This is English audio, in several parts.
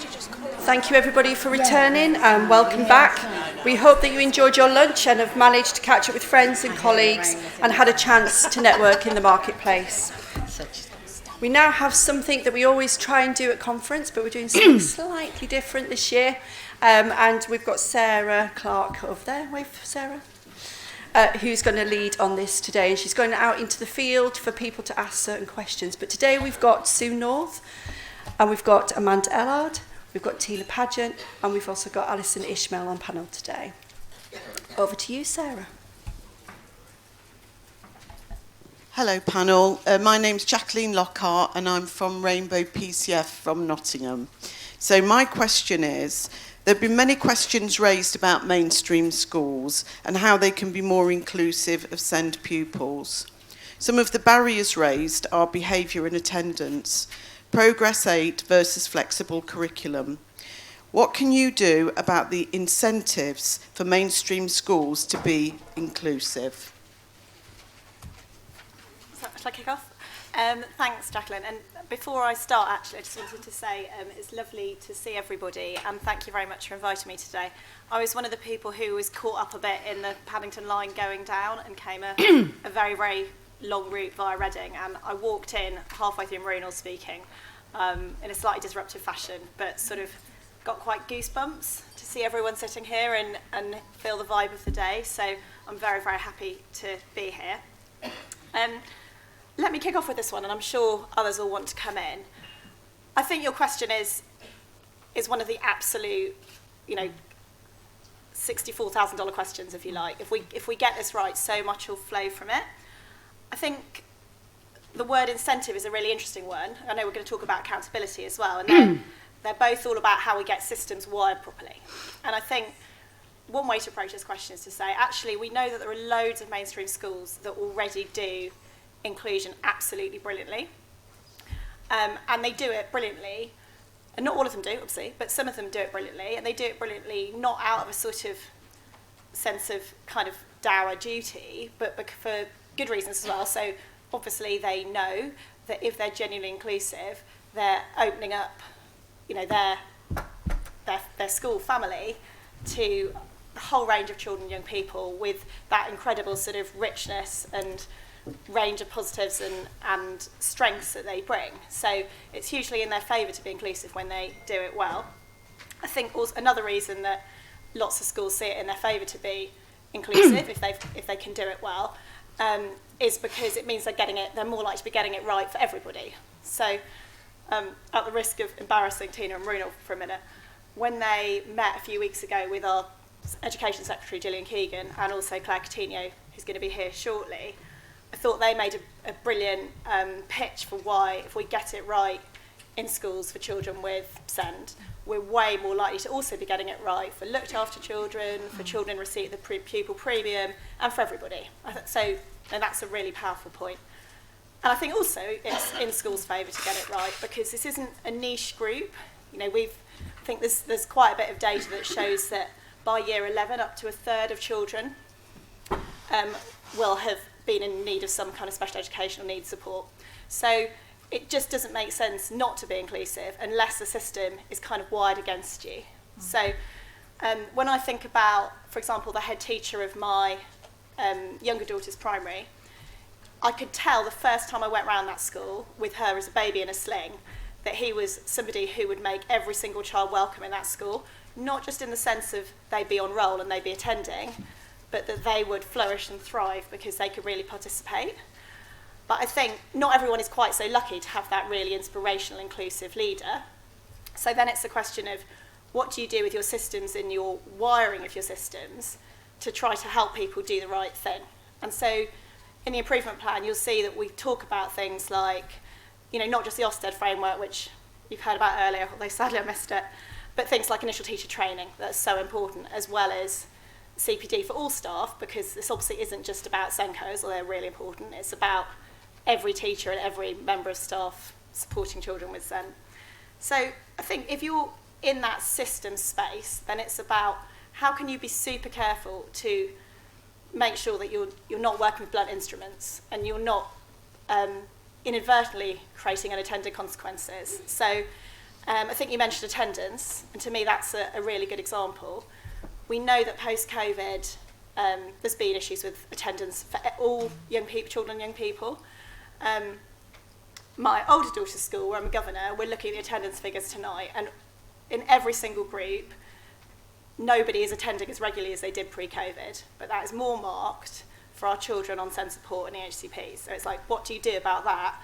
Thank you everybody for returning and welcome back. We hope that you enjoyed your lunch and have managed to catch up with friends and colleagues and had a chance to network in the marketplace. We now have something that we always try and do at conference, but we're doing something slightly different this year. And we've got Sarah Clark over there. Wave for Sarah. Who's going to lead on this today. And she's going out into the field for people to ask certain questions. But today we've got Sue North, and we've got Amanda Allard, we've got Pagett, and we've also got Alison Ismail on panel today. Over to you, Sarah. Hello panel, my name's Jacqueline Lockhart and I'm from Rainbow PCF from Nottingham. So my question is, there have been many questions raised about mainstream schools and how they can be more inclusive of SEND pupils. Some of the barriers raised are behaviour and attendance, progress aid versus flexible curriculum. What can you do about the incentives for mainstream schools to be inclusive? Shall I kick off? Thanks, Jacqueline. And before I start, actually, I just wanted to say it's lovely to see everybody, and thank you very much for inviting me today. I was one of the people who was caught up a bit in the Paddington line going down and came a very, very long route via Reading, and I walked in halfway through Marine speaking in a slightly disruptive fashion, but sort of got quite goosebumps to see everyone sitting here and feel the vibe of the day. So I'm very, very happy to be here. Let me kick off with this one, and I'm sure others will want to come in. I think your question is one of the absolute, $64,000 questions, if you like. If we get this right, so much will flow from it. I think the word incentive is a really interesting one. I know we're going to talk about accountability as well, and they're both all about how we get systems wired properly. And I think one way to approach this question is to say, actually, we know that there are loads of mainstream schools that already do inclusion absolutely brilliantly, and they do it brilliantly, and not all of them do, obviously, but some of them do it brilliantly, and they do it brilliantly not out of a sort of sense of kind of dour duty, but for good reasons as well. So obviously they know that if they're genuinely inclusive, they're opening up, their school family to a whole range of children and young people with that incredible sort of richness and range of positives and strengths that they bring. So it's hugely in their favour to be inclusive when they do it well. I think also another reason that lots of schools see it in their favour to be inclusive if they can do it well is because it means they're more likely to be getting it right for everybody. So at the risk of embarrassing Tina and Marina for a minute, when they met a few weeks ago with our Education Secretary Gillian Keegan and also Claire Coutinho, who's going to be here shortly, I thought they made a brilliant pitch for why, if we get it right in schools for children with SEND, we're way more likely to also be getting it right for looked after children, for children in receipt of the pupil premium, and for everybody. So that's a really powerful point. And I think also it's in schools' favour to get it right because this isn't a niche group. I think there's quite a bit of data that shows that by year 11, up to a third of children will have been in need of some kind of special educational needs support. So it just doesn't make sense not to be inclusive unless the system is kind of wired against you. So when I think about, for example, the head teacher of my younger daughter's primary, I could tell the first time I went round that school with her as a baby in a sling that he was somebody who would make every single child welcome in that school, not just in the sense of they'd be on roll and they'd be attending, but that they would flourish and thrive because they could really participate. But I think not everyone is quite so lucky to have that really inspirational, inclusive leader. So then it's a question of what do you do with your systems and your wiring of your systems to try to help people do the right thing. And so in the improvement plan, you'll see that we talk about things like, not just the Ofsted framework, which you've heard about earlier, although sadly I missed it, but things like initial teacher training, that's so important, as well as CPD for all staff, because this obviously isn't just about SENCOs, although they're really important. It's about every teacher and every member of staff supporting children with SEN. So I think if you're in that system space, then it's about how can you be super careful to make sure that you're not working with blunt instruments and you're not inadvertently creating unintended consequences. So I think you mentioned attendance, and to me that's a really good example. We know that post-COVID, there's been issues with attendance for all young people, children and young people. My older daughter's school, where I'm a governor, we're looking at the attendance figures tonight, and in every single group, nobody is attending as regularly as they did pre-COVID, but that is more marked for our children on SEND support and EHCPs. So it's like, what do you do about that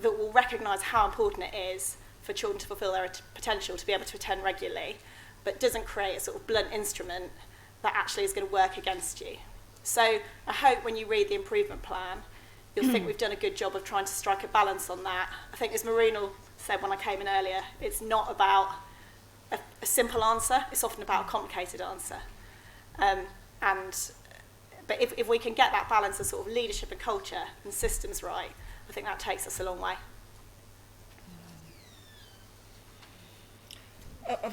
will recognise how important it is for children to fulfil their potential to be able to attend regularly, but doesn't create a sort of blunt instrument that actually is going to work against you. So I hope when you read the improvement plan, you'll think we've done a good job of trying to strike a balance on that. I think, as Marina said when I came in earlier, it's not about a simple answer, it's often about a complicated answer. But if we can get that balance of sort of leadership and culture and systems right, I think that takes us a long way.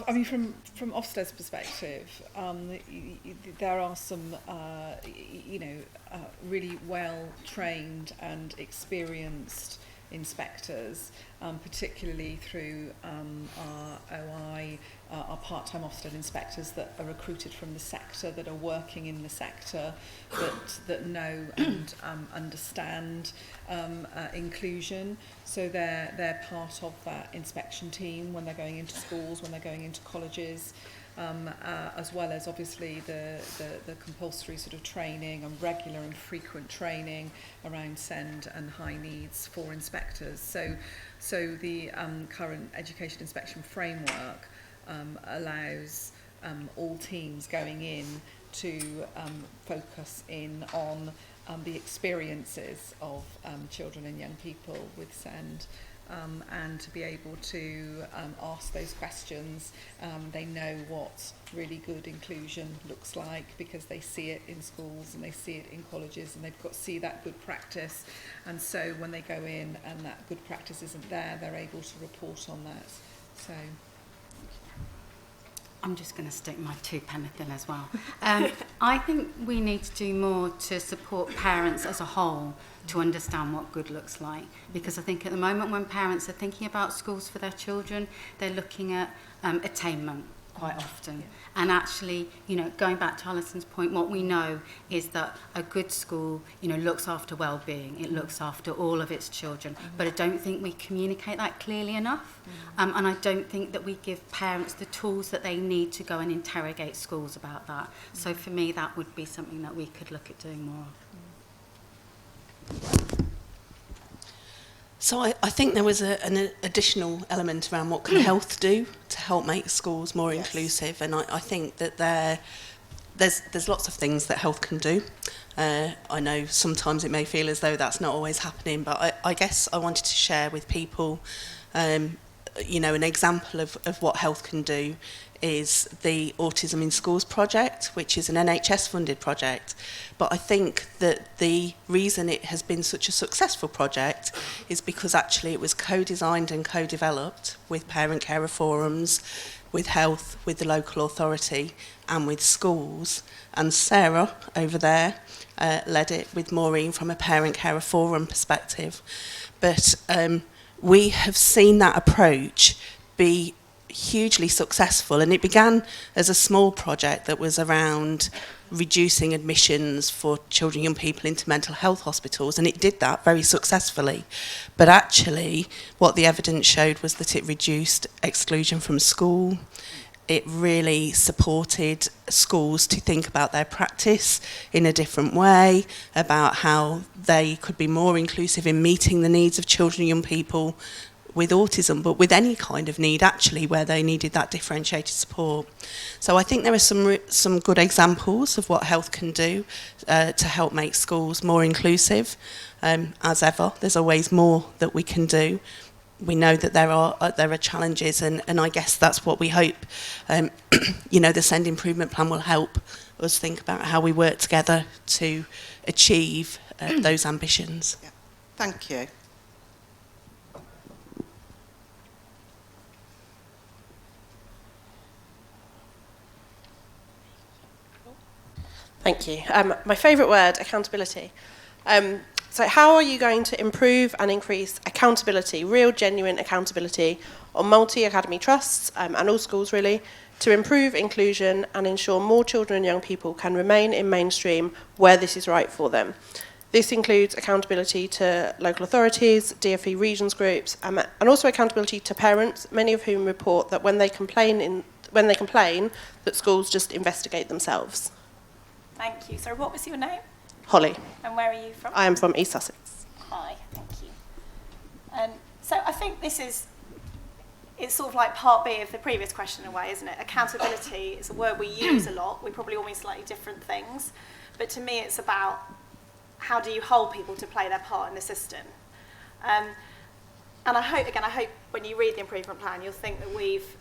I mean, from Ofsted's perspective, there are some, really well-trained and experienced inspectors, particularly through our OI, our part-time Ofsted inspectors that are recruited from the sector, that are working in the sector, that know and understand inclusion. So they're part of that inspection team when they're going into schools, when they're going into colleges, as well as obviously the compulsory sort of training and regular and frequent training around SEND and high needs for inspectors. So the current education inspection framework allows all teams going in to focus in on the experiences of children and young people with SEND, and to be able to ask those questions. They know what really good inclusion looks like because they see it in schools and they see it in colleges, and they've got to see that good practice. And so when they go in and that good practice isn't there, they're able to report on that. So I'm just going to stick my two-penny in as well. I think we need to do more to support parents as a whole to understand what good looks like. Because I think at the moment when parents are thinking about schools for their children, they're looking at attainment quite often. And actually, going back to Alison's point, what we know is that a good school, looks after well-being. It looks after all of its children. But I don't think we communicate that clearly enough. And I don't think that we give parents the tools that they need to go and interrogate schools about that. So for me, that would be something that we could look at doing more of. So I think there was an additional element around what can health do to help make schools more inclusive, and I think that there's lots of things that health can do. I know sometimes it may feel as though that's not always happening, but I guess I wanted to share with people, an example of what health can do is the Autism in Schools project, which is an NHS funded project. But I think that the reason it has been such a successful project is because actually it was co-designed and co-developed with parent carer forums, with health, with the local authority and with schools. And Sarah over there led it with Maureen from a parent carer forum perspective. But we have seen that approach be hugely successful, and it began as a small project that was around reducing admissions for children and young people into mental health hospitals, and it did that very successfully. But actually what the evidence showed was that it reduced exclusion from school. It really supported schools to think about their practice in a different way, about how they could be more inclusive in meeting the needs of children and young people with autism, but with any kind of need actually where they needed that differentiated support. So I think there are some good examples of what health can do to help make schools more inclusive. As ever, there's always more that we can do. We know that there are challenges, and I guess that's what we hope. The SEND improvement plan will help us think about how we work together to achieve those ambitions. Yeah. Thank you. Thank you. My favourite word, accountability. So how are you going to improve and increase accountability, real genuine accountability on multi-academy trusts and all schools really, to improve inclusion and ensure more children and young people can remain in mainstream where this is right for them? This includes accountability to local authorities, DfE regions groups, and also accountability to parents, many of whom report that when they complain that schools just investigate themselves. Thank you. So what was your name? Holly. And where are you from? I am from East Sussex. Hi, thank you. So I think it's sort of like part B of the previous question in a way, isn't it? Accountability is a word we use a lot. We probably all mean slightly different things. But to me, it's about how do you hold people to play their part in the system. And I hope when you read the improvement plan, you'll think that we've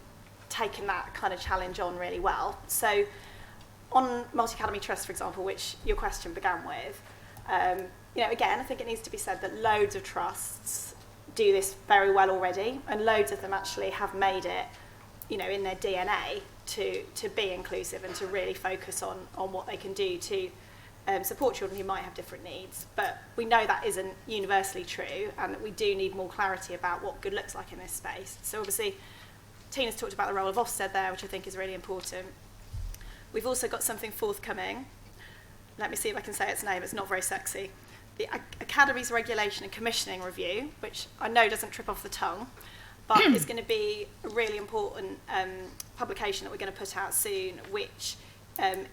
taken that kind of challenge on really well. So on multi-academy trusts, for example, which your question began with, again, I think it needs to be said that loads of trusts do this very well already, and loads of them actually have made it, in their DNA to be inclusive and to really focus on what they can do to support children who might have different needs. But we know that isn't universally true, and that we do need more clarity about what good looks like in this space. So obviously, Tina's talked about the role of Ofsted there, which I think is really important. We've also got something forthcoming. Let me see if I can say its name. It's not very sexy. The Academy's Regulation and Commissioning Review, which I know doesn't trip off the tongue, but is going to be a really important publication that we're going to put out soon, which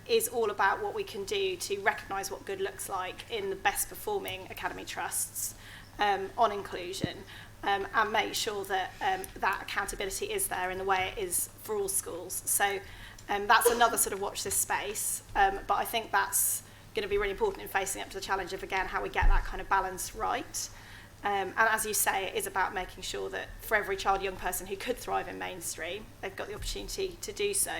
is all about what we can do to recognise what good looks like in the best performing academy trusts on inclusion, and make sure that that accountability is there in the way it is for all schools. So that's another sort of watch this space, but I think that's going to be really important in facing up to the challenge of, again, how we get that kind of balance right. And as you say, it is about making sure that for every child, young person who could thrive in mainstream, they've got the opportunity to do so.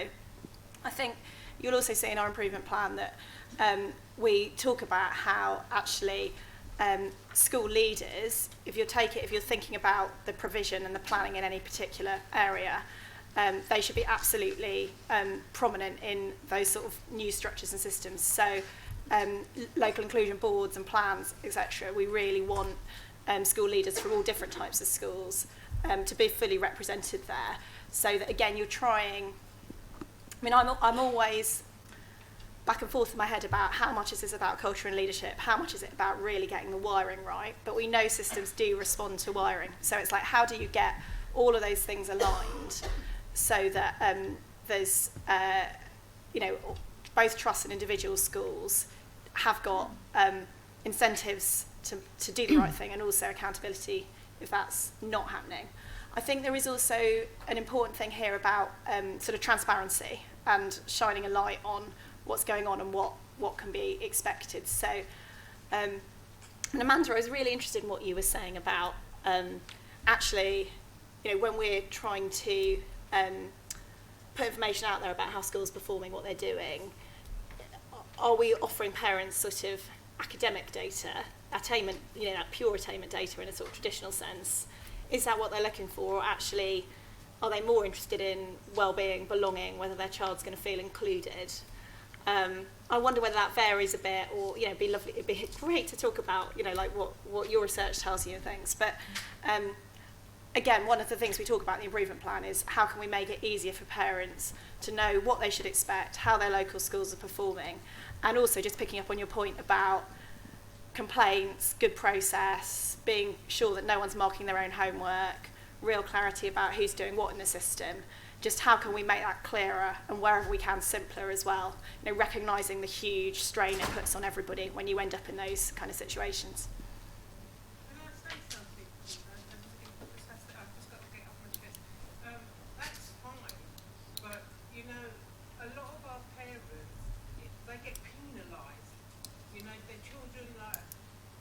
I think you'll also see in our improvement plan that we talk about how actually school leaders, if you're thinking about the provision and the planning in any particular area, they should be absolutely prominent in those sort of new structures and systems. So local inclusion boards and plans, etc. We really want school leaders from all different types of schools to be fully represented there. So that, again, you're trying... I'm always back and forth in my head about how much is this about culture and leadership, how much is it about really getting the wiring right, but we know systems do respond to wiring. So it's like, how do you get all of those things aligned so that there's, both trusts and individual schools have got incentives to do the right thing, and also accountability if that's not happening. I think there is also an important thing here about sort of transparency and shining a light on what's going on and what can be expected. So, and Amanda, I was really interested in what you were saying about actually, when we're trying to put information out there about how schools are performing, what they're doing, are we offering parents sort of academic data, attainment, pure attainment data in a sort of traditional sense? Is that what they're looking for, or actually are they more interested in well-being, belonging, whether their child's going to feel included? I wonder whether that varies a bit, or it'd be great to talk about like what your research tells you and things. But again, one of the things we talk about in the improvement plan is how can we make it easier for parents to know what they should expect, how their local schools are performing, and also just picking up on your point about complaints, good process, being sure that no one's marking their own homework, real clarity about who's doing what in the system. Just how can we make that clearer, and wherever we can simpler as well, recognising the huge strain it puts on everybody when you end up in those kind of situations. Can I say something? I've just got to get off my chest. That's fine, but a lot of our parents, they get penalised. Their children, like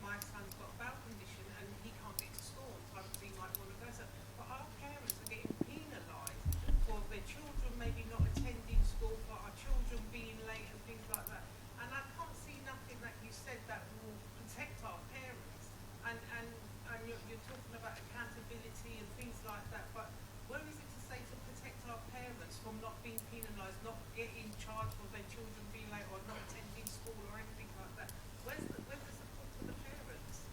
my son's got a bowel condition and he can't get to school on time because he might want to go. But our parents are getting penalised for their children maybe not attending school, for our children being late and things like that. And I can't see nothing that you said that will protect our parents. And you're talking about accountability and things like that. But where is it to say to protect our parents from not being penalised, not getting charged for their children being late or not attending school or anything like that? Where's the support for the parents?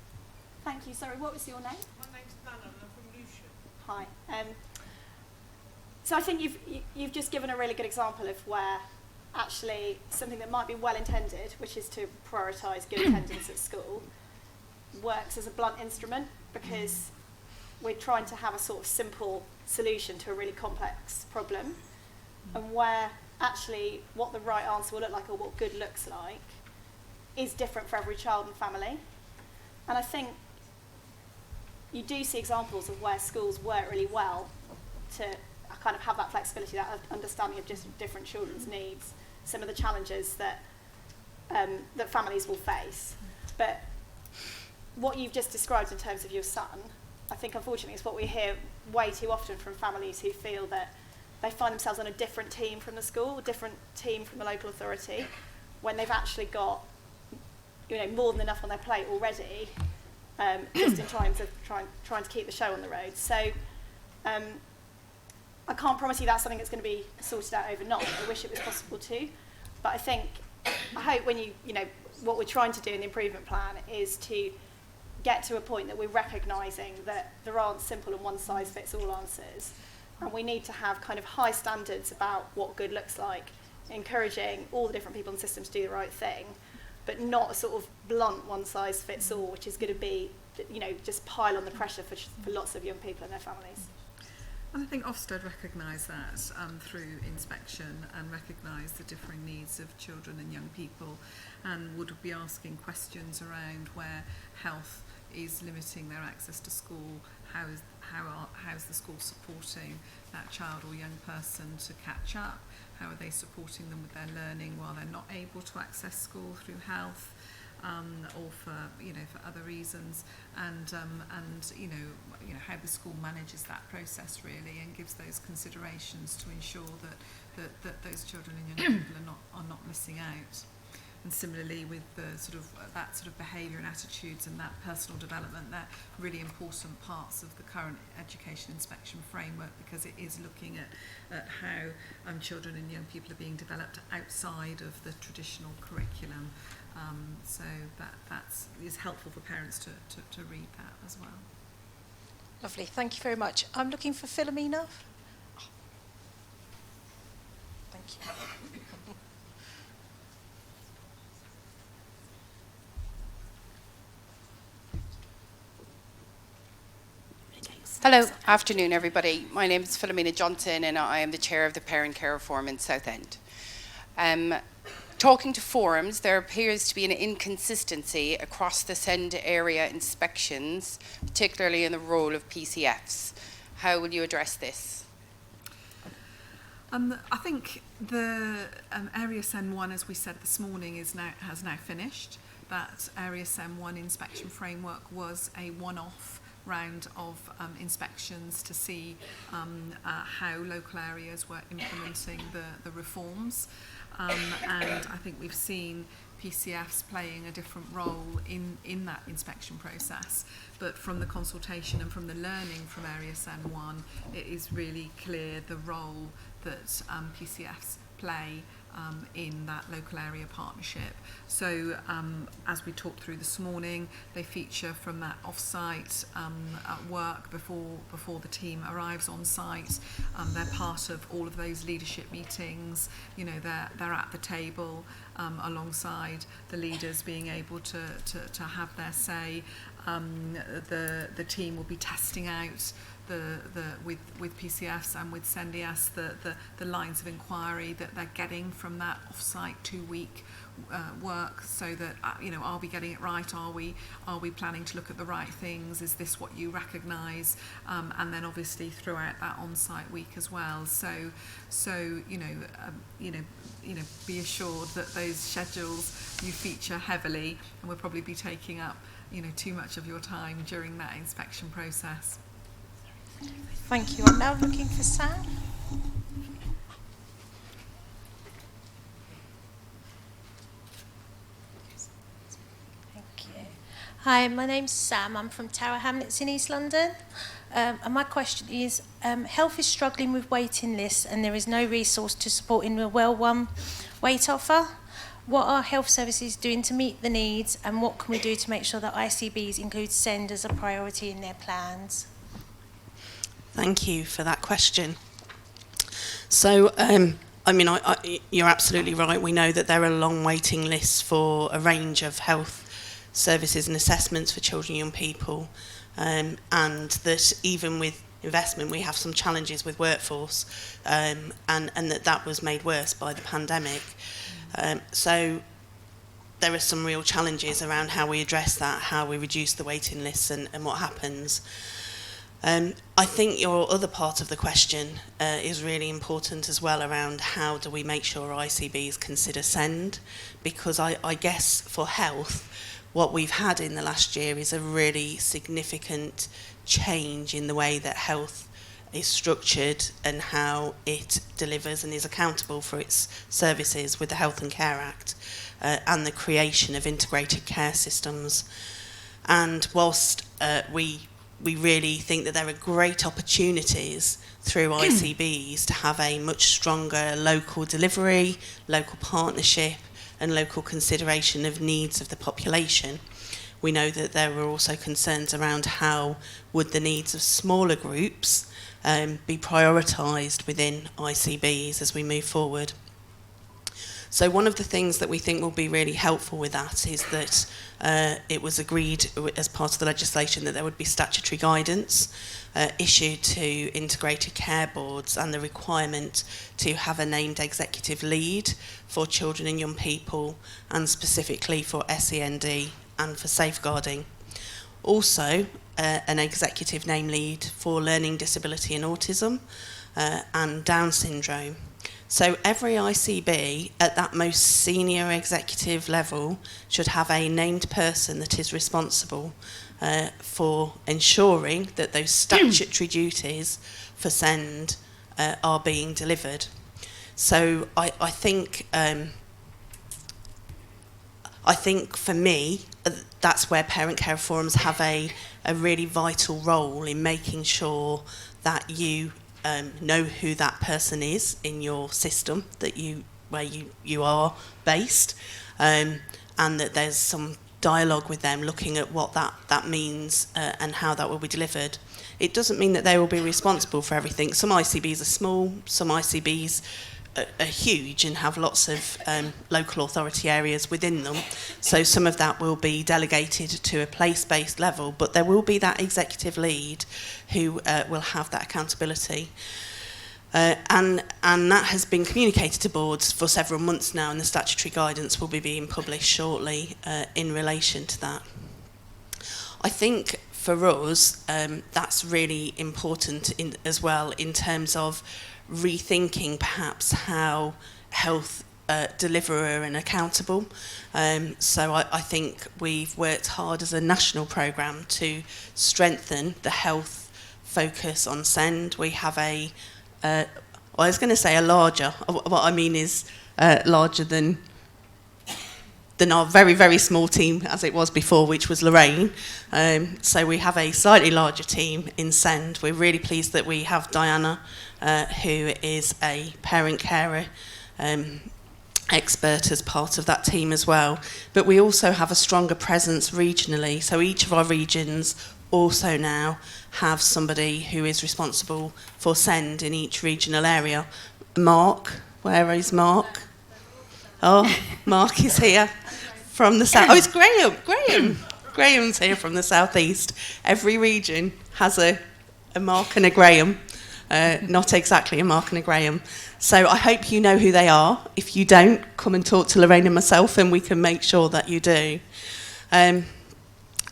Thank you. Sorry, what was your name? My name's Nana and I'm from Lucian. Hi. So I think you've just given a really good example of where actually something that might be well intended, which is to prioritise good attendance at school, works as a blunt instrument because we're trying to have a sort of simple solution to a really complex problem, and where actually what the right answer will look like or what good looks like is different for every child and family. And I think you do see examples of where schools work really well to kind of have that flexibility, that understanding of just different children's needs, some of the challenges that that families will face. But what you've just described in terms of your son, I think unfortunately is what we hear way too often from families who feel that they find themselves on a different team from the school, a different team from the local authority, when they've actually got, you know, more than enough on their plate already, just in terms of trying to keep the show on the road. So I can't promise you that's something that's going to be sorted out overnight. I wish it was possible to, but I hope when you know, what we're trying to do in the improvement plan is to get to a point that we're recognising that there aren't simple and one-size-fits-all answers, and we need to have kind of high standards about what good looks like, encouraging all the different people in the system to do the right thing, but not a sort of blunt one-size-fits-all, which is going to be, you know, just pile on the pressure for lots of young people and their families. And I think Ofsted recognise that through inspection and recognise the differing needs of children and young people, and would be asking questions around where health is limiting their access to school, how's the school supporting that child or young person to catch up, how are they supporting them with their learning while they're not able to access school through health, or for other reasons, and you know how the school manages that process really and gives those considerations to ensure that those children and young people are not missing out. And similarly with the that sort of behaviour and attitudes and that personal development, they're really important parts of the current education inspection framework, because it is looking at how children and young people are being developed outside of the traditional curriculum. So that is helpful for parents to read that as well. Lovely, thank you very much. I'm looking for Philomena. Thank you. Hello, afternoon everybody. My name is Philomena Johnson and I am the chair of the Parent Care Forum in Southend. Talking to forums, there appears to be an inconsistency across the SEND area inspections, particularly in the role of PCFs. How will you address this? I think the Area SEN 1, as we said this morning, has now finished. That Area SEN 1 inspection framework was a one-off round of inspections to see how local areas were implementing the reforms. And I think we've seen PCFs playing a different role in that inspection process. But from the consultation and from the learning from Area SEN 1, it is really clear the role that PCFs play in that local area partnership. So as we talked through this morning, they feature from that off-site work before the team arrives on site. They're part of all of those leadership meetings. You know, they're at the table alongside the leaders, being able to have their say. The team will be testing out with PCFs and with SENDIAS the lines of inquiry that they're getting from that off-site 2-week work, so that are we getting it right? Are we planning to look at the right things? Is this what you recognise? And then obviously throughout that on-site week as well. So be assured that those schedules you feature heavily, and will probably be taking up too much of your time during that inspection process. Thank you. I'm now looking for Sam. Thank you. Hi, my name's Sam. I'm from Tower Hamlets in East London. And my question is, health is struggling with waiting lists and there is no resource to supporting a well-run wait offer. what are health services doing to meet the needs, and what can we do to make sure that ICBs include SEND as a priority in their plans? Thank you for that question. So, you're absolutely right. We know that there are long waiting lists for a range of health services and assessments for children and young people, and that even with investment we have some challenges with workforce, and that was made worse by the pandemic. So there are some real challenges around how we address that, how we reduce the waiting lists and what happens. I think your other part of the question is really important as well, around how do we make sure ICBs consider SEND, because I guess for health, what we've had in the last year is a really significant change in the way that health is structured and how it delivers and is accountable for its services with the Health and Care Act, and the creation of integrated care systems. And whilst we really think that there are great opportunities through ICBs to have a much stronger local delivery, local partnership and local consideration of needs of the population, we know that there were also concerns around how would the needs of smaller groups be prioritised within ICBs as we move forward. So one of the things that we think will be really helpful with that is that it was agreed as part of the legislation that there would be statutory guidance issued to integrated care boards, and the requirement to have a named executive lead for children and young people, and specifically for SEND and for safeguarding. Also, an executive name lead for learning disability and autism and Down syndrome. So every ICB at that most senior executive level should have a named person that is responsible for ensuring that those statutory duties for SEND are being delivered. So I think for me, that's where parent care forums have a really vital role in making sure that you know who that person is in your system, where you are based, and that there's some dialogue with them, looking at what that means and how that will be delivered. It doesn't mean that they will be responsible for everything. Some ICBs are small, some ICBs are huge and have lots of local authority areas within them. So some of that will be delegated to a place-based level, but there will be that executive lead who will have that accountability. And that has been communicated to boards for several months now, and the statutory guidance will be being published shortly in relation to that. I think for us, that's really important as well, in terms of rethinking perhaps how health deliverer and accountable. So I think we've worked hard as a national programme to strengthen the health focus on SEND. We have I was going to say a larger, what I mean is larger than our very, very small team as it was before, which was Lorraine. So we have a slightly larger team in SEND. We're really pleased that we have Diana, who is a parent carer expert as part of that team as well. But we also have a stronger presence regionally. So each of our regions also now have somebody who is responsible for SEND in each regional area. Mark, where is Mark? Oh, Mark is here from the south. Oh, it's Graham. Graham's here from the southeast. Every region has a Mark and a Graham. Not exactly a Mark and a Graham. So I hope you know who they are. If you don't, come and talk to Lorraine and myself, and we can make sure that you do.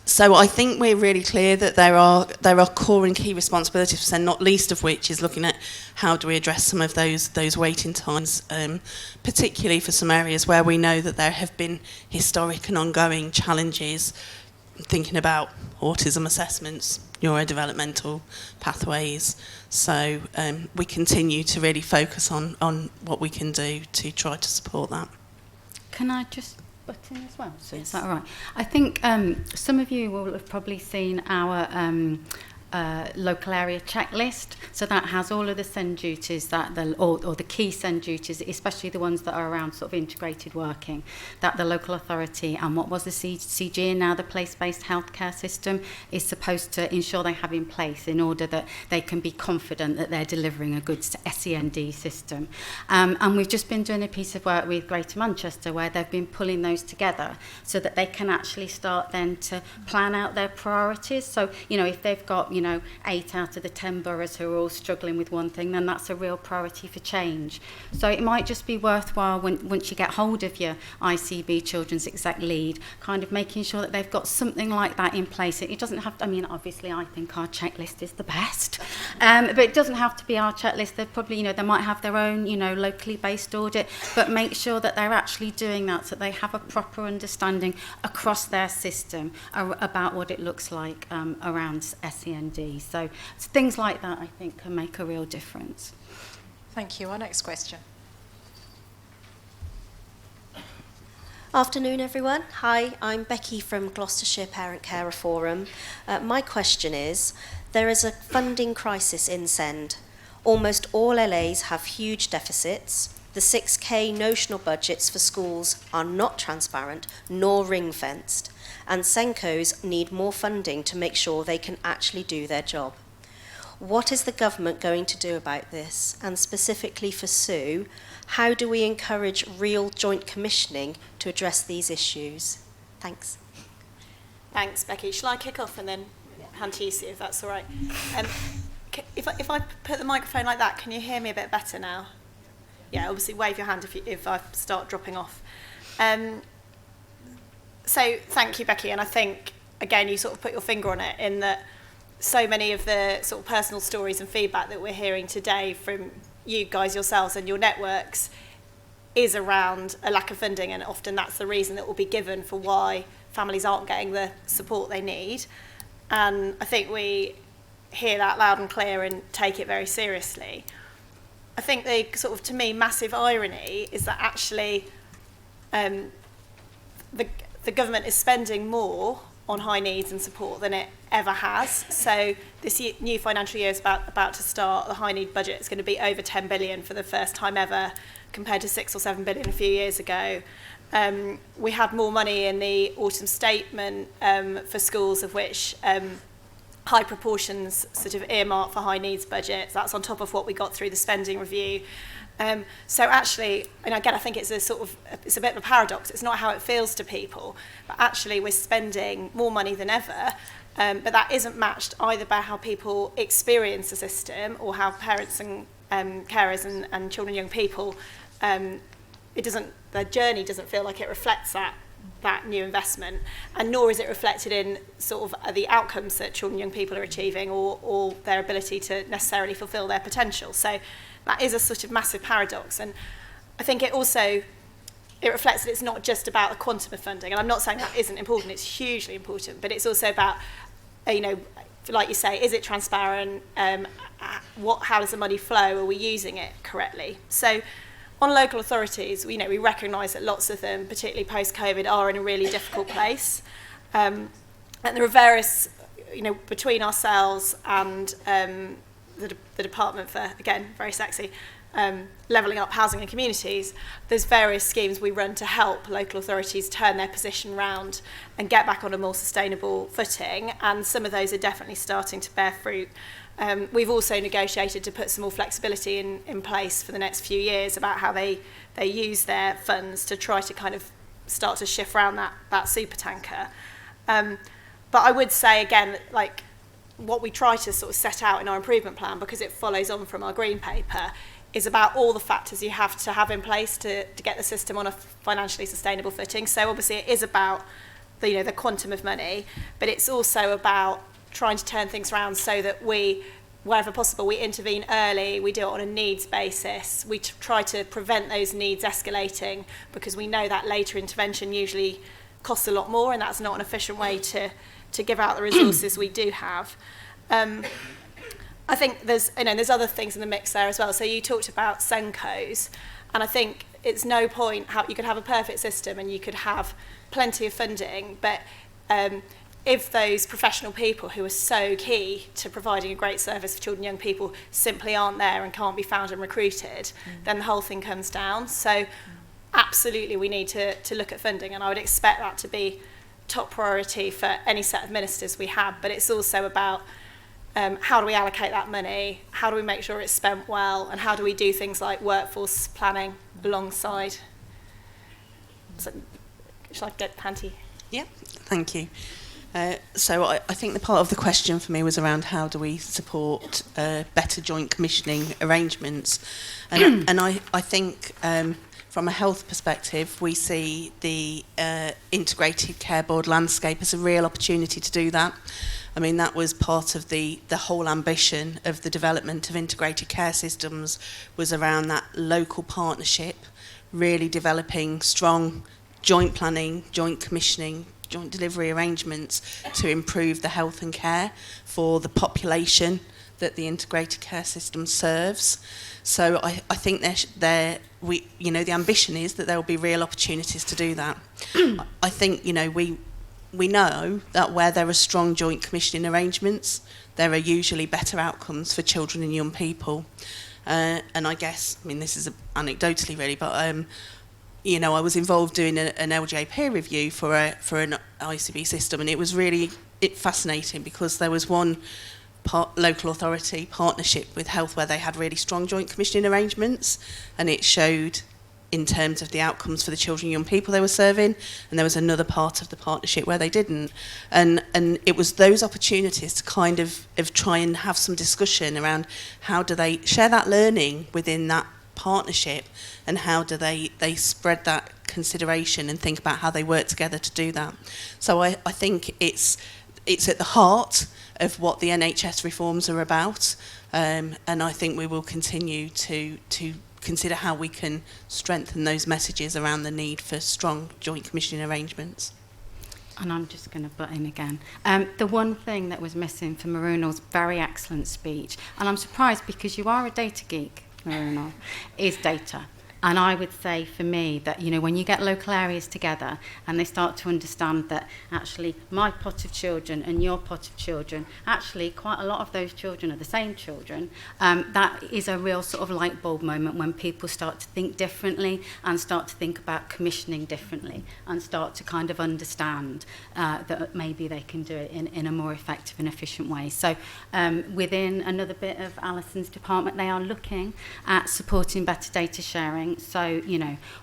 So I think we're really clear that there are core and key responsibilities, and not least of which is looking at how do we address some of those waiting times, particularly for some areas where we know that there have been historic and ongoing challenges, thinking about autism assessments, neurodevelopmental pathways. So we continue to really focus on what we can do to try to support that. Can I just butt in as well? So is that all right? I think some of you will have probably seen our local area checklist. So that has all of the SEND duties or the key SEND duties, especially the ones that are around sort of integrated working, that the local authority and what was the CG and now the place-based healthcare system is supposed to ensure they have in place in order that they can be confident that they're delivering a good SEND system. And we've just been doing a piece of work with Greater Manchester where they've been pulling those together so that they can actually start then to plan out their priorities. So, you know, if they've got, you know, 8 out of the 10 boroughs who are all struggling with one thing, then that's a real priority for change. So it might just be worthwhile once you get hold of your ICB Children's Exec Lead, kind of making sure that they've got something like that in place. It doesn't have to, I mean, obviously I think our checklist is the best, but it doesn't have to be our checklist. They're probably, you know, they might have their own, you know, locally based audit, but make sure that they're actually doing that so they have a proper understanding across their system about what it looks like around SEND. So things like that, I think, can make a real difference. Thank you. Our next question. Afternoon, everyone. Hi, I'm Becky from Gloucestershire Parent Carer Forum. My question is, there is a funding crisis in SEND. Almost all LAs have huge deficits. The 6K notional budgets for schools are not transparent nor ring-fenced, and SENCOs need more funding to make sure they can actually do their job. What is the government going to do about this? And specifically for Sue, how do we encourage real joint commissioning to address these issues? Thanks. Thanks, Becky. Shall I kick off and then hand to you, Sue, if that's all right? If I put the microphone like that, can you hear me a bit better now? Yeah, obviously wave your hand if I start dropping off. So thank you, Becky, and I think, again, you sort of put your finger on it in that so many of the sort of personal stories and feedback that we're hearing today from you guys yourselves and your networks is around a lack of funding, and often that's the reason that will be given for why families aren't getting the support they need. And I think we hear that loud and clear and take it very seriously. I think the sort of, to me, massive irony is that actually the government is spending more on high needs and support than it ever has. So this new financial year is about to start. The high need budget is going to be over 10 billion for the first time ever, compared to 6 or 7 billion a few years ago. We had more money in the autumn statement for schools, of which high proportions sort of earmarked for high needs budgets. That's on top of what we got through the spending review. So actually, and again, I think it's a bit of a paradox. It's not how it feels to people, but actually we're spending more money than ever, but that isn't matched either by how people experience the system or how parents and carers and children and young people, their journey doesn't feel like it reflects that new investment, and nor is it reflected in sort of the outcomes that children and young people are achieving or their ability to necessarily fulfil their potential. So that is a sort of massive paradox, and I think it reflects that it's not just about the quantum of funding, and I'm not saying that isn't important, it's hugely important, but it's also about, you know, like you say, is it transparent? How does the money flow? Are we using it correctly? So on local authorities, we recognise that lots of them, particularly post-COVID, are in a really difficult place, and there are various, between ourselves and the Department for, again, very sexy, levelling up housing and communities, there's various schemes we run to help local authorities turn their position round and get back on a more sustainable footing, and some of those are definitely starting to bear fruit. We've also negotiated to put some more flexibility in place for the next few years about how they use their funds to try to kind of start to shift around that super tanker. But I would say, again, like, what we try to sort of set out in our improvement plan, because it follows on from our green paper, is about all the factors you have to have in place to get the system on a financially sustainable footing. So obviously it is about the quantum of money, but it's also about trying to turn things around so that we, wherever possible, we intervene early, we do it on a needs basis, we try to prevent those needs escalating, because we know that later intervention usually costs a lot more, and that's not an efficient way to give out the resources we do have. I think there's other things in the mix there as well. So you talked about SENCOs, and I think it's no point you could have a perfect system and you could have plenty of funding, but if those professional people who are so key to providing a great service for children and young people simply aren't there and can't be found and recruited, then the whole thing comes down. So absolutely we need to look at funding, and I would expect that to be top priority for any set of ministers we have, but it's also about how do we allocate that money, how do we make sure it's spent well, and how do we do things like workforce planning alongside. So, shall I get Panty? Yeah, thank you. So I think the part of the question for me was around how do we support better joint commissioning arrangements, and I think from a health perspective we see the integrated care board landscape as a real opportunity to do that. I mean, that was part of the whole ambition of the development of integrated care systems, was around that local partnership, really developing strong joint planning, joint commissioning, joint delivery arrangements to improve the health and care for the population that the integrated care system serves. So I think the ambition is that there will be real opportunities to do that. I think, we know that where there are strong joint commissioning arrangements, there are usually better outcomes for children and young people. And I guess, this is anecdotally really, but I was involved doing an LJ peer review for an ICB system, and it was really fascinating because there was one local authority partnership with health where they had really strong joint commissioning arrangements, and it showed in terms of the outcomes for the children and young people they were serving, and there was another part of the partnership where they didn't. And it was those opportunities to kind of try and have some discussion around how do they share that learning within that partnership, and how do they spread that consideration and think about how they work together to do that. So I think it's at the heart of what the NHS reforms are about, and I think we will continue to consider how we can strengthen those messages around the need for strong joint commissioning arrangements. And I'm just going to butt in again. The one thing that was missing from Marunal's very excellent speech, and I'm surprised because you are a data geek, Marunal, is data. And I would say for me that, when you get local areas together and they start to understand that actually my pot of children and your pot of children, actually quite a lot of those children are the same children, that is a real sort of light bulb moment when people start to think differently and start to think about commissioning differently and start to kind of understand that maybe they can do it in a more effective and efficient way. So within another bit of Alison's department, they are looking at supporting better data sharing. So,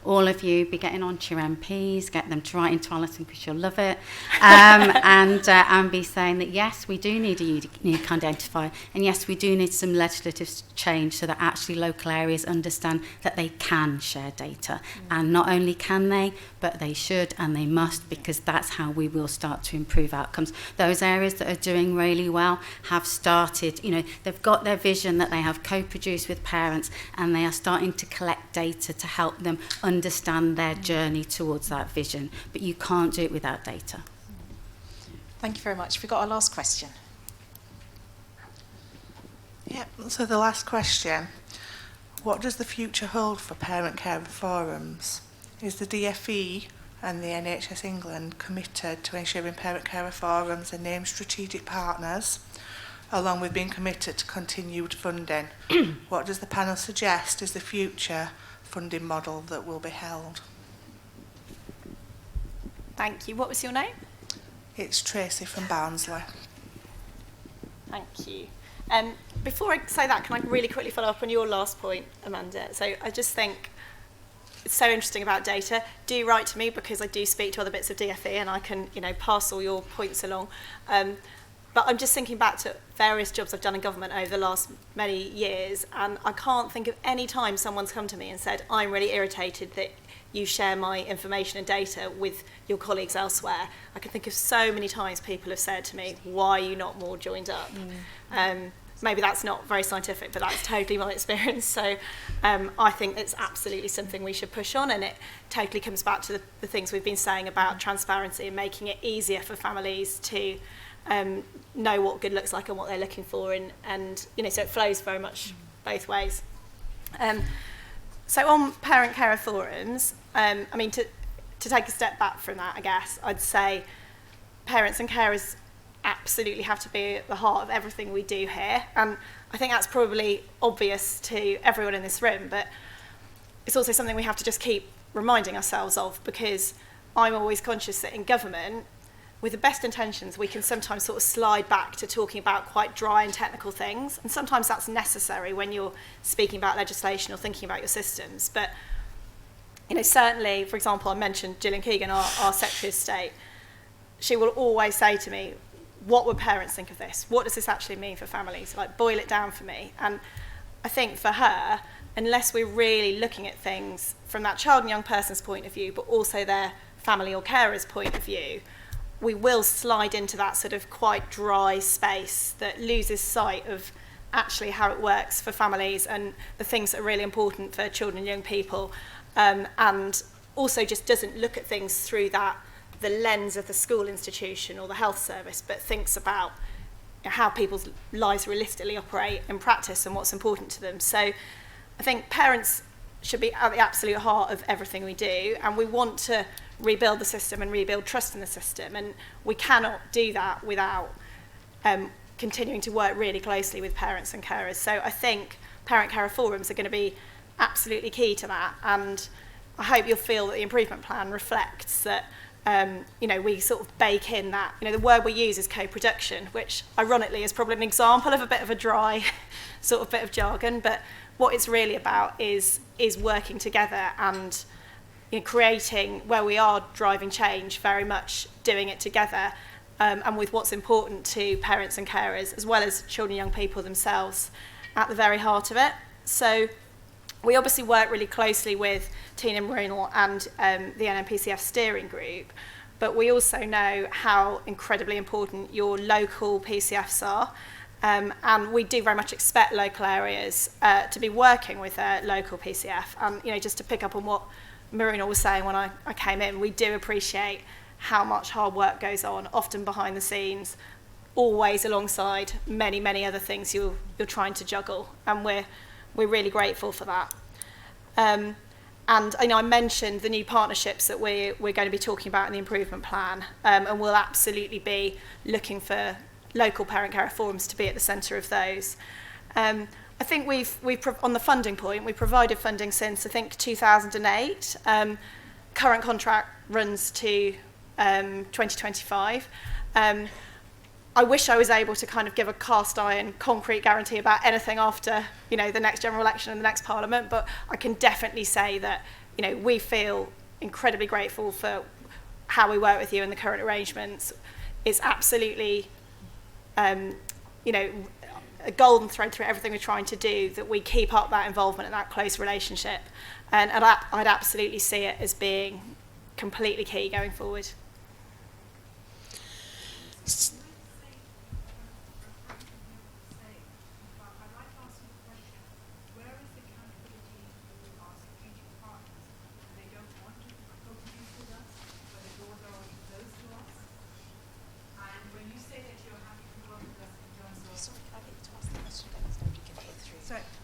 all of you be getting on to your MPs, get them to write into Alison because you'll love it, and be saying that yes, we do need a unique identifier, and yes, we do need some legislative change so that actually local areas understand that they can share data, and not only can they, but they should and they must, because that's how we will start to improve outcomes. Those areas that are doing really well have started, they've got their vision that they have co-produced with parents, and they are starting to collect data to help them understand their journey towards that vision. But you can't do it without data. Thank you very much. We've got our last question. Yeah, so the last question. What does the future hold for parent care forums? Is the DFE and the NHS England committed to ensuring parent care forums are named strategic partners, along with being committed to continued funding? What does the panel suggest is the future funding model that will be held? Thank you. What was your name? It's Tracy from Barnsley. Thank you. Before I say that, can I really quickly follow up on your last point, Amanda? So I just think it's so interesting about data. Do write to me, because I do speak to other bits of DFE and I can, pass all your points along. But I'm just thinking back to various jobs I've done in government over the last many years, and I can't think of any time someone's come to me and said, I'm really irritated that you share my information and data with your colleagues elsewhere. I can think of so many times people have said to me, why are you not more joined up? Maybe that's not very scientific, but that's totally my experience. So I think it's absolutely something we should push on, and it totally comes back to the things we've been saying about transparency and making it easier for families to know what good looks like and what they're looking for, and so it flows very much both ways. So on parent carer forums, to take a step back from that, I guess I'd say parents and carers absolutely have to be at the heart of everything we do here. And I think that's probably obvious to everyone in this room, but it's also something we have to just keep reminding ourselves of, because I'm always conscious that in government, with the best intentions, we can sometimes sort of slide back to talking about quite dry and technical things. And sometimes that's necessary when you're speaking about legislation or thinking about your systems. But, you know, certainly, for example, I mentioned Gillian Keegan, our Secretary of State. She will always say to me, what would parents think of this? What does this actually mean for families? Like, boil it down for me. And I think for her, unless we're really looking at things from that child and young person's point of view, but also their family or carer's point of view, we will slide into that sort of quite dry space that loses sight of actually how it works for families and the things that are really important for children and young people, and also just doesn't look at things through the lens of the school institution or the health service, but thinks about how people's lives realistically operate in practice and what's important to them. So I think parents should be at the absolute heart of everything we do, and we want to rebuild the system and rebuild trust in the system, and we cannot do that without continuing to work really closely with parents and carers. So I think parent-carer forums are going to be absolutely key to that, and I hope you'll feel that the improvement plan reflects that you know, we sort of bake in that, you know, the word we use is co-production, which ironically is probably an example of a bit of a dry sort of bit of jargon, but what it's really about is working together and, you know, creating, where we are driving change, very much doing it together, and with what's important to parents and carers, as well as children and young people themselves, at the very heart of it. So we obviously work really closely with Tina Marino and the NNPCF Steering Group, but we also know how incredibly important your local PCFs are, and we do very much expect local areas to be working with their local PCF. And, you know, just to pick up on what Marina was saying when I came in, we do appreciate how much hard work goes on, often behind the scenes, always alongside many, many other things you're trying to juggle, and we're really grateful for that. And I know I mentioned the new partnerships that we're going to be talking about in the improvement plan, and we'll absolutely be looking for local parent-carer forums to be at the centre of those. I think we've on the funding point, we've provided funding since, I think, 2008. Current contract runs to 2025. I wish I was able to kind of give a cast iron concrete guarantee about anything after, you know, the next general election and the next parliament, but I can definitely say that, you know, we feel incredibly grateful for how we work with you and the current arrangements. It's absolutely, you know, a golden thread through everything we're trying to do, that we keep up that involvement and that close relationship. And I'd absolutely see it as being completely key going forward.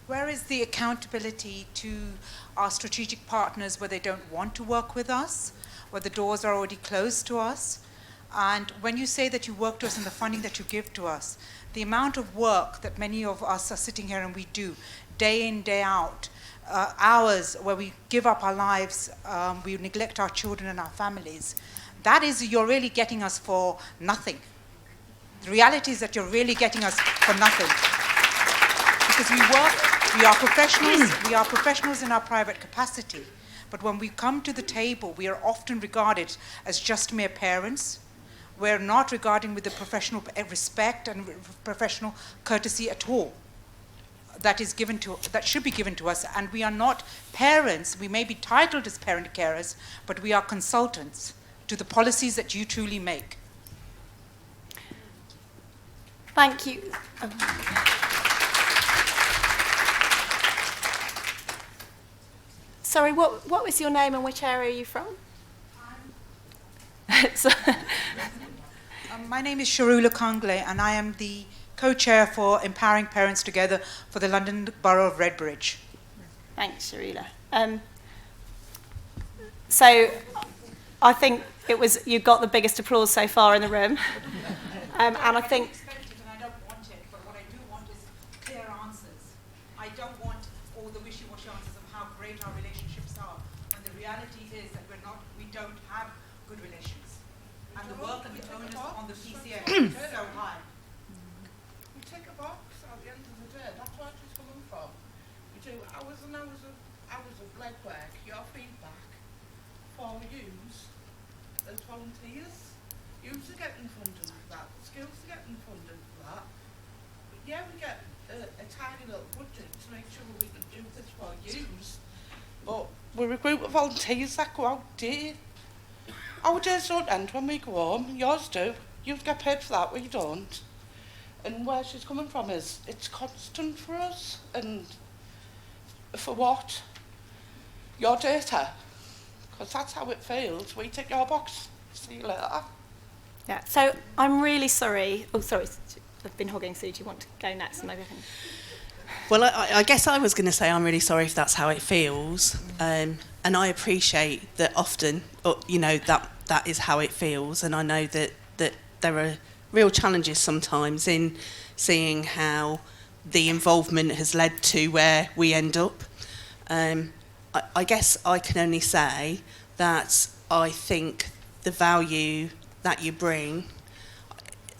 Where is the accountability to our strategic partners where they don't want to work with us, where the doors are already closed to us? And when you say that you work to us and the funding that you give to us, the amount of work that many of us are sitting here and we do day in, day out, hours where we give up our lives, we neglect our children and our families, that is, you're really getting us for nothing. The reality is that you're really getting us for nothing. Because we are professionals in our private capacity, but when we come to the table, we are often regarded as just mere parents. We're not regarding with the professional respect and professional courtesy at all that should be given to us, and we are not parents. We may be titled as parent carers, but we are consultants to the policies that you truly make. Thank you. Sorry, what was your name and which area are you from? My name is Sharula Kangle, and I am the co-chair for Empowering Parents Together for the London Borough of Redbridge. Thanks, Sharula. So I think you got the biggest applause so far in the room. And I think... And I don't want it, but what I do want is clear answers. I don't want all the wishy-washy answers of how great our relationships are, when the reality is that we don't have good relations. And the work and the onus on the PCF is so high. We tick a box at the end of the day. That's where it's coming from. We do hours and hours of legwork, your feedback for yous as volunteers. Yous are getting funded for that. The schools are getting funded for that. But yeah, we get a tiny little budget to make sure we can do this for yous. But we're a group of volunteers that go out there. Our days don't end when we go home. Yours do. You get paid for that, we don't. And where she's coming from is, it's constant for us. And for what? Your data. Because that's how it feels. We tick your box. See you later. Yeah, so I'm really sorry. Oh, sorry, I've been hogging, so do you want to go next? Maybe I can... Well, I guess I was going to say I'm really sorry if that's how it feels. And I appreciate that often, that is how it feels. And I know that there are real challenges sometimes in seeing how the involvement has led to where we end up. I guess I can only say that I think the value that you bring,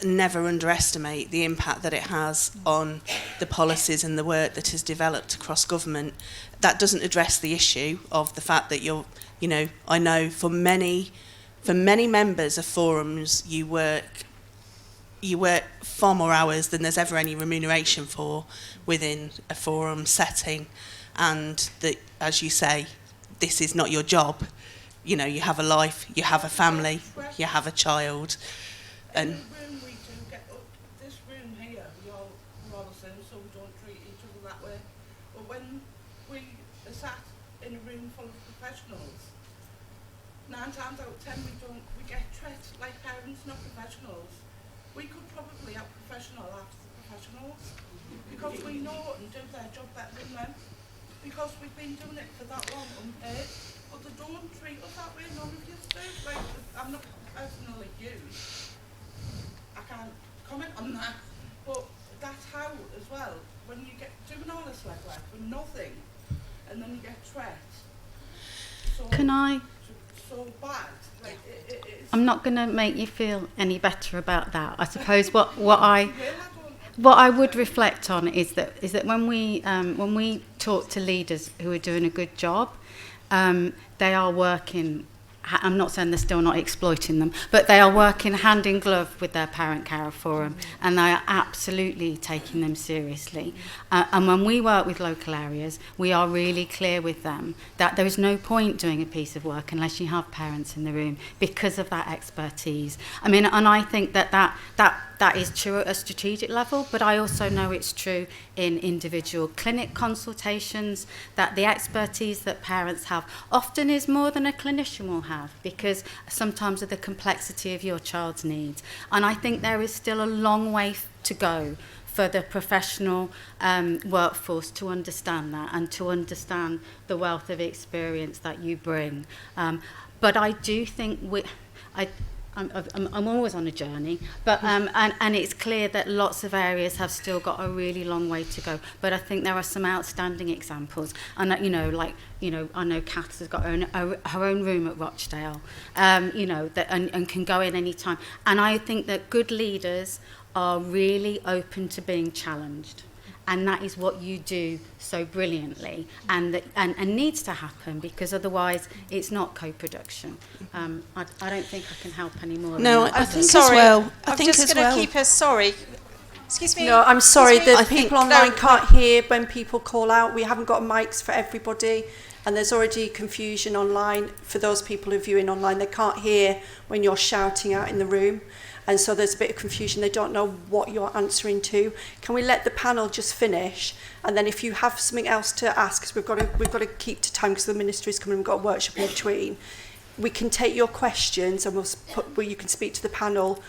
never underestimate the impact that it has on the policies and the work that is developed across government. That doesn't address the issue of the fact that I know for many members of forums you work far more hours than there's ever any remuneration for within a forum setting, and that, as you say, this is not your job. You have a life, you have a family, you have a child, and We do get up this room here, we're all the same, so we don't treat each other that way. But when we are sat in a room full of professionals, 9 times out of 10 we get treated like parents, not professionals. We could probably have professional after the professionals, because we know and do their job better than them, because we've been doing it for that long unpaid. But they don't treat us that way, none of you do. Like, I'm not personally used. I can't comment on that, but that's how as well. When you get doing all this legwork for nothing, and then you get treated so bad. Like it's I'm not going to make you feel any better about that. I suppose what I would reflect on is that when we talk to leaders who are doing a good job, they are working. I'm not saying they're still not exploiting them, but they are working hand in glove with their parent carer forum, and they are absolutely taking them seriously. And when we work with local areas, we are really clear with them that there is no point doing a piece of work unless you have parents in the room, because of that expertise. I mean, and I think that is true at a strategic level, but I also know it's true in individual clinic consultations, that the expertise that parents have often is more than a clinician will have, because sometimes of the complexity of your child's needs. And I think there is still a long way to go for the professional workforce to understand that, and to understand the wealth of experience that you bring. But I do think I'm always on a journey, but and it's clear that lots of areas have still got a really long way to go. But I think there are some outstanding examples, and I know Kath has got her own room at Rochdale, and can go in any time. And I think that good leaders are really open to being challenged. And that is what you do so brilliantly, and needs to happen, because otherwise it's not co-production. I don't think I can help any more. No, than that. I think Sorry, as well. I'm just going to keep us sorry. Excuse me. No, I'm sorry. Excuse me. The people online can't hear when people call out. We haven't got mics for everybody, and there's already confusion online for those people who are viewing online. They can't hear when you're shouting out in the room. And so there's a bit of confusion. They don't know what you're answering to. Can we let the panel just finish? And then if you have something else to ask, because we've got to keep to time, because the ministry is coming, we've got a workshop in between. We can take your questions, and you can speak to the panel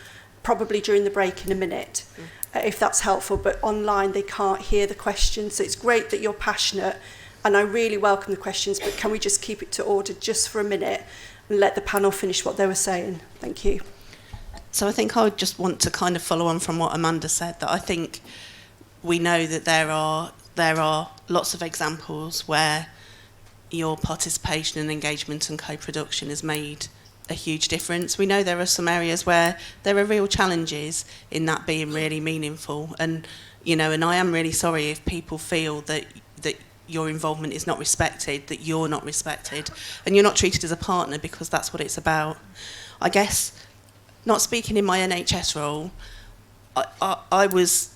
probably during the break in a minute, if that's helpful. But online they can't hear the questions. So it's great that you're passionate, and I really welcome the questions. But can we just keep it to order just for a minute and let the panel finish what they were saying? Thank you. So I think I would just want to kind of follow on from what Amanda said, that I think we know that there are lots of examples where your participation and engagement and co-production has made a huge difference. We know there are some areas where there are real challenges in that being really meaningful, and and I am really sorry if people feel that your involvement is not respected, that you're not respected, and you're not treated as a partner, because that's what it's about. I guess, not speaking in my NHS role, I was,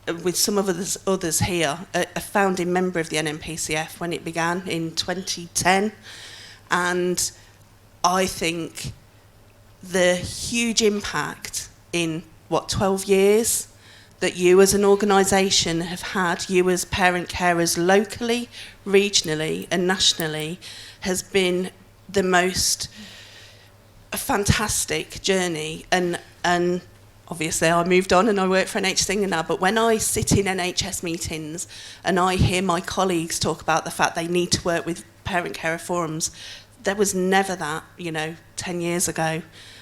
with some of others here, a founding member of the NNPCF when it began in 2010, and I think the huge impact in, 12 years that you as an organisation have had, you as parent carers locally, regionally and nationally, has been the most fantastic journey. And obviously I moved on and I work for NHS England now, but when I sit in NHS meetings and I hear my colleagues talk about the fact they need to work with parent carer forums, there was never that, 10 years ago.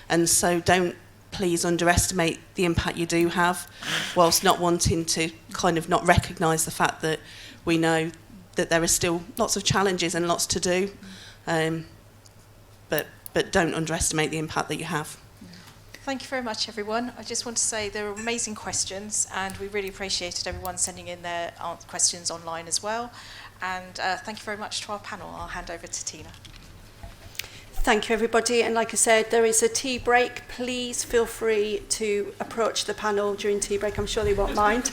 And so don't please underestimate the impact you do have, whilst not wanting to kind of not recognise the fact that we know that there are still lots of challenges and lots to do, but don't underestimate the impact that you have. Thank you very much, everyone. I just want to say there were amazing questions, and we really appreciated everyone sending in their questions online as well. And thank you very much to our panel. I'll hand over to Tina. Thank you, everybody. And like I said, there is a tea break. Please feel free to approach the panel during tea break. I'm sure they won't mind.